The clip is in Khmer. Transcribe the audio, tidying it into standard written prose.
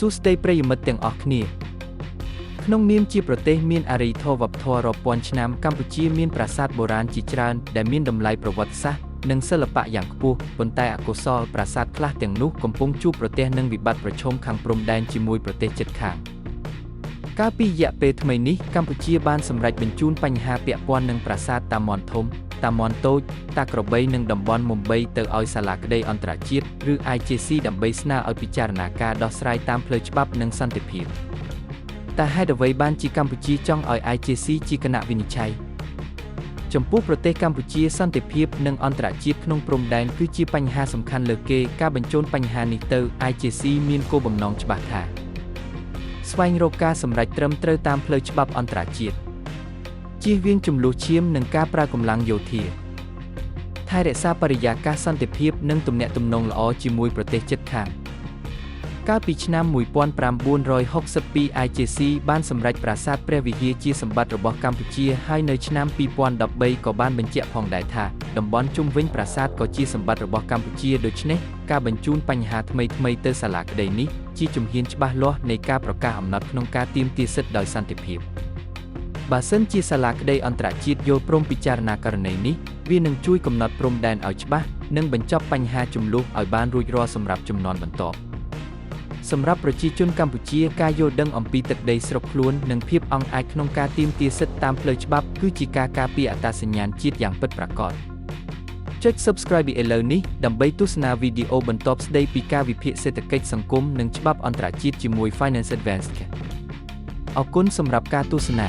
សួស្តីប្រិយមិត្តទាំងអស់គ្នាក្នុងនាមជាប្រទេសមានអរិយធម៌វប្បធម៌រាប់ពាន់ឆ្នាំកម្ពុជាមានប្រាសាទបុរាណជាច្រើនដែលមានតម្លៃប្រវត្តិសាស្ត្រនិងសិល្បៈយ៉ាងខ្ពស់ប៉ុន្តែអកុសលប្រាសាទខ្លះទាំងនោះកំពុងជួបប្រទះនឹងវិបត្តិប្រឈមខាងព្រំដែនជាមួយប្រទេសជិតខាងកាលពីរយៈពេលថ្មីនេះកម្ពុជាបានសម្រេចបញ្ជូនបញ្ហាពាក់ព័ន្ធនឹងប្រាសាទតាមាន់ធំតាមាន់តូចតាក្របីនិងតំបន់មុំបីទៅឲ្យសាលាក្តីអន្តរជាតិឬ ICC ដើម្បីស្នើឲ្យពិចារណាការដោះស្រាយតាមផ្លូវច្បាប់និងសន្តិភាពតែហេតុអ្វីបានជាកម្ពុជាចង់ឲ្យ ICC ជាគណៈវិនិច្ឆ័យចំពោះប្រទេសកម្ពុជាសន្តិភាពនិងអន្តរជាតិក្នុងព្រំដែនគឺជាបញ្ហាសំខាន់លើសគេការបញ្ជូនបញ្ហានេះទៅ ICC មានគោលបំណងច្បាស់ថាស្វែងរកការសម្រេចត្រឹមត្រូវតាមផ្លូវច្បាប់អន្តរជាតិជៀសវាងជម្លោះឈាមនិងការប្រើកម្លាំងយោធាថែរក្សាបរិយាកាសសន្តិភាពនិងទំនាក់ទំនងល្អជាមួយប្រទេសជិតខាងកាលពីឆ្នាំ1962 ICC បានសម្រេចប្រាសាទព្រះវិហារជាសម្បត្តិរបស់កម្ពុជាហើយនៅឆ្នាំ2013ក៏បានបញ្ជាក់ផងដែរថាតំបន់ជុំវិញប្រាសាទក៏ជាសម្បត្តិរបស់កម្ពុជាដូច្នេះការបញ្ជូនបញ្ហាថ្មីៗទៅសាលាក្តីនេះជាជំហានច្បាស់លាស់នៃការប្រកាសអំណត់ក្នុងការទាមទារសិទ្ធិដោយសន្តិភាពបើសិនជាសាលាក្តីអន្តរជាតិយល់ព្រមពិចារណាករណីនេះវានឹងជួយកំណត់ព្រំដែនឲ្យច្បាស់និងបញ្ចប់បញ្ហាជម្លោះឲ្យបានរួចរាល់សម្រាប់ជំនាន់បន្តសម្រាប់ប្រជាជនកម្ពុជាការយល់ដឹងអំពីទឹកដីស្រុកខ្លួននិងភាពអង់អាចក្នុងការទាមទារសិទ្ធិតាមផ្លូវច្បាប់គឺជាការការពារអត្តសញ្ញាណជាតិយ៉ាងពិតប្រាកដចុច Subscribe ឥឡូវនេះដើម្បីទស្សនាវីដេអូបន្ទាប់ស្តីពីការវិភាគសេដ្ឋកិច្ចសង្គមនិងច្បាប់អន្តរជាតិជាមួយ Finance Advanced អរគុណសម្រាប់ការទស្សនា